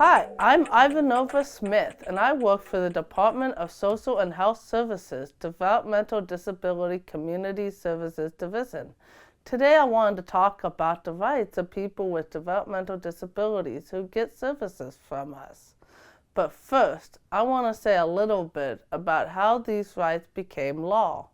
Hi, I'm Ivanova Smith, and I work for the Department of Social and Health Services, Developmental Disability Community Services Division. Today I wanted to talk about the rights of people with developmental disabilities who get services from us. But first, I want to say a little bit about how these rights became law.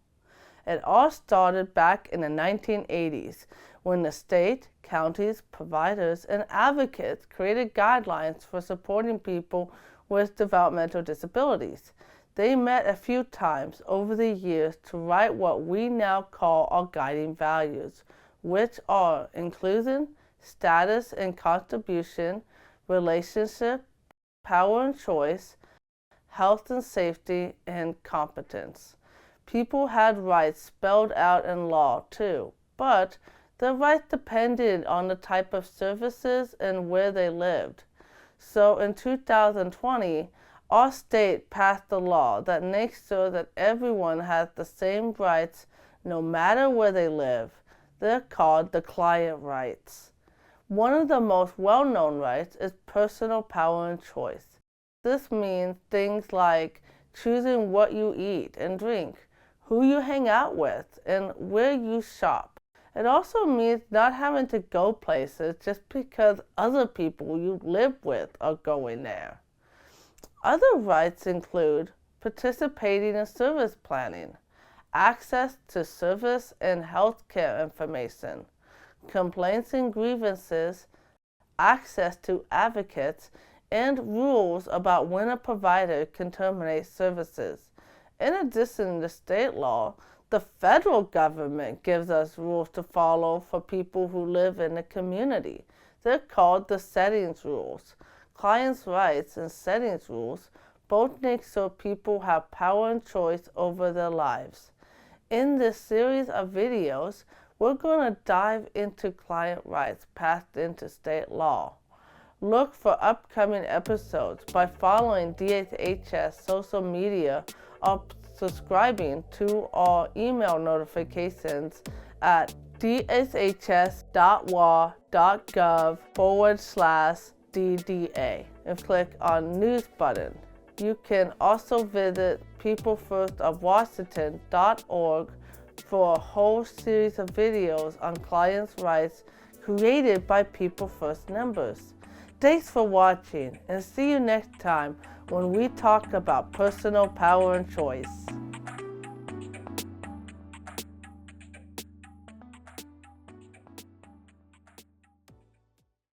It all started back in the 1980s when the state, counties, providers, and advocates created guidelines for supporting people with developmental disabilities. They met a few times over the years to write what we now call our guiding values, which are inclusion, status and contribution, relationship, power and choice, health and safety, and competence. People had rights spelled out in law too, but their rights depended on the type of services and where they lived. So in 2020, our state passed a law that makes sure that everyone has the same rights no matter where they live. They're called the client rights. One of the most well-known rights is personal power and choice. This means things like choosing what you eat and drink, who you hang out with, and where you shop. It also means not having to go places just because other people you live with are going there. Other rights include participating in service planning, access to service and health care information, complaints and grievances, access to advocates, and rules about when a provider can terminate services. In addition to state law, the federal government gives us rules to follow for people who live in the community. They're called the settings rules. Clients' rights and settings rules both make sure people have power and choice over their lives. In this series of videos, we're going to dive into client rights passed into state law. Look for upcoming episodes by following DHS social media or subscribing to our email notifications at dhs.wa.gov/DDA and click on News button. You can also visit peoplefirstofwashington.org for a whole series of videos on clients' rights created by People First members. Thanks for watching, and see you next time when we talk about personal power and choice.